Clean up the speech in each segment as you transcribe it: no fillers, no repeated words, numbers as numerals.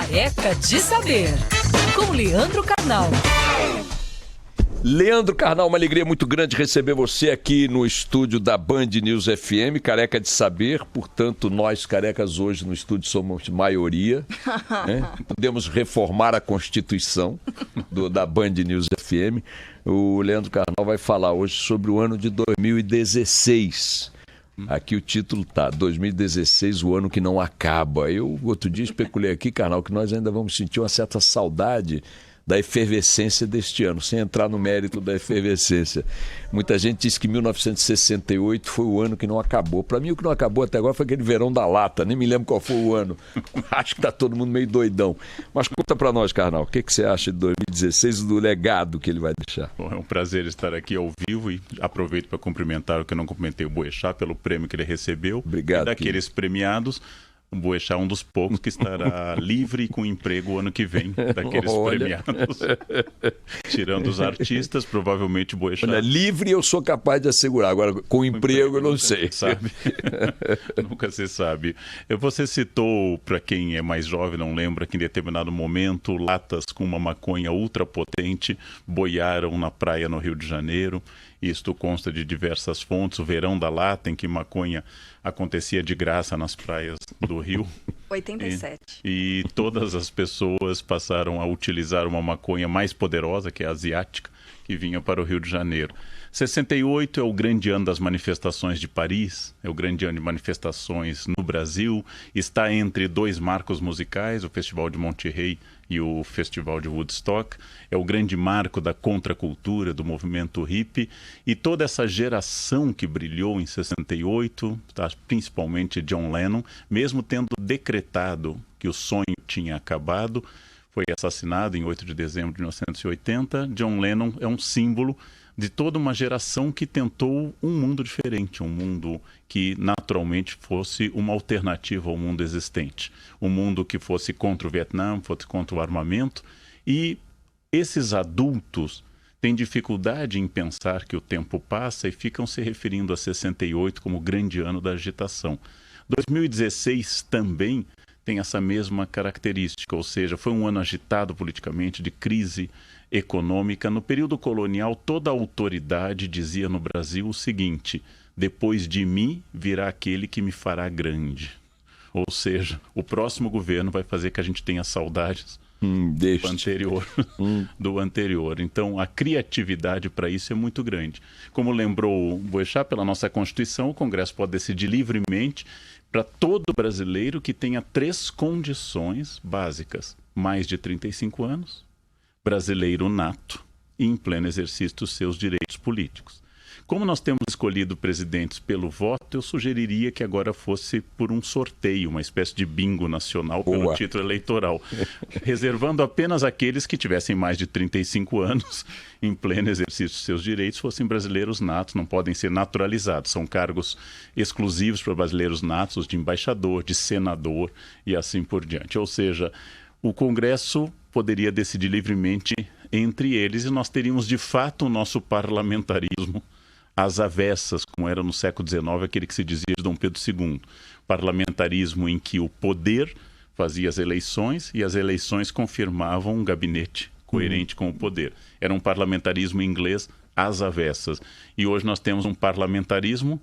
Careca de Saber, com Leandro Carnal. Leandro Carnal, uma alegria muito grande receber você aqui no estúdio da Band News FM, Careca de Saber. Portanto, nós carecas hoje no estúdio somos maioria, né? Podemos reformar a Constituição da Band News FM. O Leandro Carnal vai falar hoje sobre o ano de 2016. Aqui o título tá, 2016, o ano que não acaba. Eu, outro dia, especulei aqui, Carnal, que nós ainda vamos sentir uma certa saudade da efervescência deste ano, sem entrar no mérito da efervescência. Muita gente diz que 1968 foi o ano que não acabou. Para mim, o que não acabou até agora foi aquele verão da lata, nem me lembro qual foi o ano. Acho que tá todo mundo meio doidão. Mas conta para nós, Carnal, o que você acha de 2016 e do legado que ele vai deixar? Bom, é um prazer estar aqui ao vivo e aproveito para cumprimentar o que eu não cumprimentei o Boechat pelo prêmio que ele recebeu. Obrigado. E daqueles premiados, o Boechat é um dos poucos que estará livre e com emprego o ano que vem, daqueles premiados. Tirando os artistas, provavelmente o Boechat... Olha, livre eu sou capaz de assegurar, agora com emprego eu não sei. Sabe? Nunca se sabe. Você citou, para quem é mais jovem, não lembra, que em determinado momento latas com uma maconha ultrapotente boiaram na praia no Rio de Janeiro. Isto consta de diversas fontes. O verão da lata, em que maconha acontecia de graça nas praias do Rio. 87. E todas as pessoas passaram a utilizar uma maconha mais poderosa, que é a asiática, que vinha para o Rio de Janeiro. 68 é o grande ano das manifestações de Paris, é o grande ano de manifestações no Brasil, está entre dois marcos musicais, o Festival de Monterrey e o Festival de Woodstock, é o grande marco da contracultura, do movimento hippie, e toda essa geração que brilhou em 68, principalmente John Lennon, mesmo tendo decretado que o sonho tinha acabado, foi assassinado em 8 de dezembro de 1980, John Lennon é um símbolo de toda uma geração que tentou um mundo diferente, um mundo que naturalmente fosse uma alternativa ao mundo existente. Um mundo que fosse contra o Vietnã, fosse contra o armamento. E esses adultos têm dificuldade em pensar que o tempo passa e ficam se referindo a 68 como o grande ano da agitação. 2016 também tem essa mesma característica, ou seja, foi um ano agitado politicamente, de crise econômica. No período colonial, toda a autoridade dizia no Brasil o seguinte: depois de mim virá aquele que me fará grande. Ou seja, o próximo governo vai fazer que a gente tenha saudades do anterior. Então, a criatividade para isso é muito grande. Como lembrou o Boechat, pela nossa Constituição, o Congresso pode decidir livremente para todo brasileiro que tenha 3 condições básicas: mais de 35 anos, brasileiro nato e em pleno exercício dos seus direitos políticos. Como nós temos escolhido presidentes pelo voto, eu sugeriria que agora fosse por um sorteio, uma espécie de bingo nacional pelo título eleitoral, reservando apenas aqueles que tivessem mais de 35 anos, em pleno exercício dos seus direitos, fossem brasileiros natos, não podem ser naturalizados. São cargos exclusivos para brasileiros natos, os de embaixador, de senador e assim por diante. Ou seja, o Congresso poderia decidir livremente entre eles e nós teríamos de fato o nosso parlamentarismo às avessas, como era no século XIX, aquele que se dizia de Dom Pedro II. Parlamentarismo em que o poder fazia as eleições e as eleições confirmavam um gabinete coerente com o poder. Era um parlamentarismo inglês às avessas. E hoje nós temos um parlamentarismo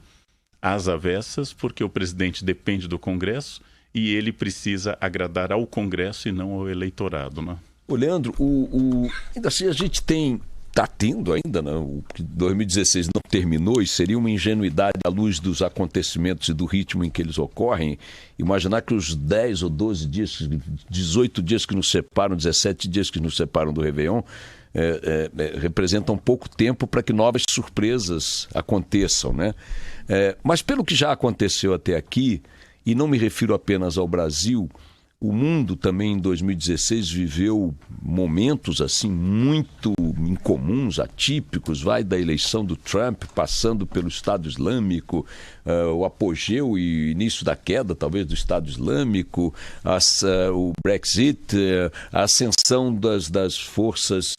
às avessas, porque o presidente depende do Congresso e ele precisa agradar ao Congresso e não ao eleitorado, né? Ô Leandro, ainda assim a gente está tendo ainda, né? O 2016 não terminou e seria uma ingenuidade à luz dos acontecimentos e do ritmo em que eles ocorrem, imaginar que os 10 ou 12 dias, 18 dias que nos separam, 17 dias que nos separam do Réveillon, representam pouco tempo para que novas surpresas aconteçam, né? Mas pelo que já aconteceu até aqui, e não me refiro apenas ao Brasil, o mundo também em 2016 viveu momentos assim muito incomuns, atípicos, vai da eleição do Trump, passando pelo Estado Islâmico, o apogeu e início da queda talvez do Estado Islâmico, o Brexit, a ascensão das forças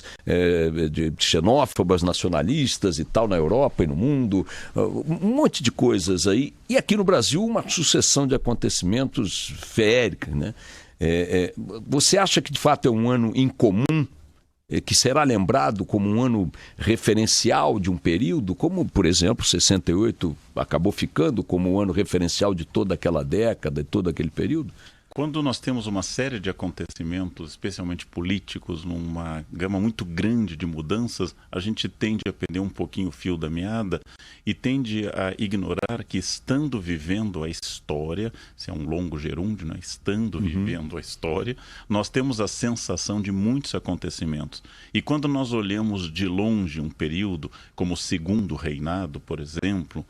xenófobas, nacionalistas e tal na Europa e no mundo, um monte de coisas aí. E aqui no Brasil uma sucessão de acontecimentos feéricos, né? Você acha que de fato é um ano incomum, que será lembrado como um ano referencial de um período, como, por exemplo, 68 acabou ficando como um ano referencial de toda aquela década, de todo aquele período? Quando nós temos uma série de acontecimentos, especialmente políticos, numa gama muito grande de mudanças, a gente tende a perder um pouquinho o fio da meada e tende a ignorar que, estando vivendo a história, se é um longo gerúndio, né? Estando vivendo a história, nós temos a sensação de muitos acontecimentos. E quando nós olhamos de longe um período, como o Segundo Reinado, por exemplo,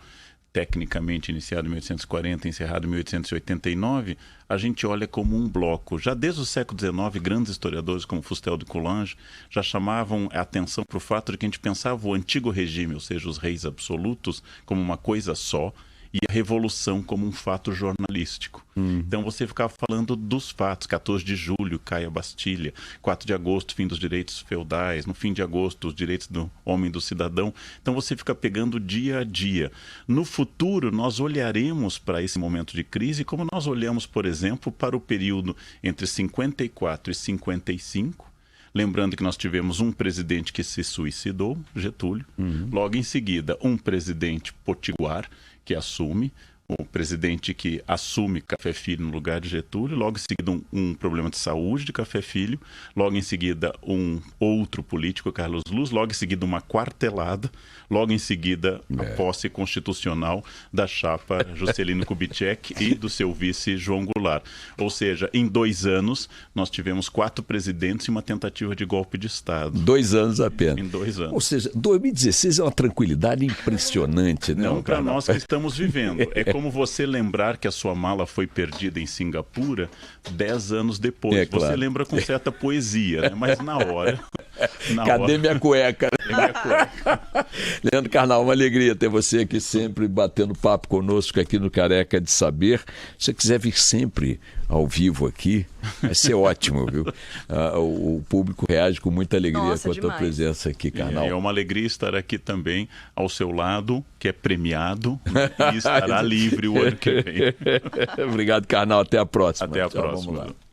tecnicamente iniciado em 1840, encerrado em 1889, a gente olha como um bloco. Já desde o século XIX, grandes historiadores como Fustel de Coulanges já chamavam a atenção para o fato de que a gente pensava o antigo regime, ou seja, os reis absolutos, como uma coisa só, e a Revolução como um fato jornalístico. Então você ficava falando dos fatos. 14 de julho cai a Bastilha, 4 de agosto, fim dos direitos feudais, no fim de agosto, os direitos do homem e do cidadão. Então você fica pegando dia a dia. No futuro, nós olharemos para esse momento de crise como nós olhamos, por exemplo, para o período entre 54 e 55, lembrando que nós tivemos um presidente que se suicidou, Getúlio, logo em seguida um presidente potiguar, que assume, o presidente que assume Café Filho no lugar de Getúlio, logo em seguida um problema de saúde de Café Filho, logo em seguida um outro político, Carlos Luz, logo em seguida uma quartelada, logo em seguida a posse constitucional da chapa Juscelino Kubitschek e do seu vice João Goulart. Ou seja, em 2 anos nós tivemos 4 presidentes e uma tentativa de golpe de Estado. 2 anos apenas. Em 2 anos. Ou seja, 2016 é uma tranquilidade impressionante, né? Não para nós que estamos vivendo. É como você lembrar que a sua mala foi perdida em Singapura 10 anos depois. Claro. Você lembra com certa poesia, né? Mas na hora... Cadê minha cueca? Cadê minha cueca? Leandro Carnal, uma alegria ter você aqui sempre batendo papo conosco aqui no Careca de Saber. Se você quiser vir sempre ao vivo aqui, vai ser ótimo, viu? O público reage com muita alegria com a tua presença aqui, Carnal. É uma alegria estar aqui também ao seu lado, que é premiado, e estará livre o ano que vem. Obrigado, Carnal. Até a próxima. Até a Tchau, próxima. vamos lá.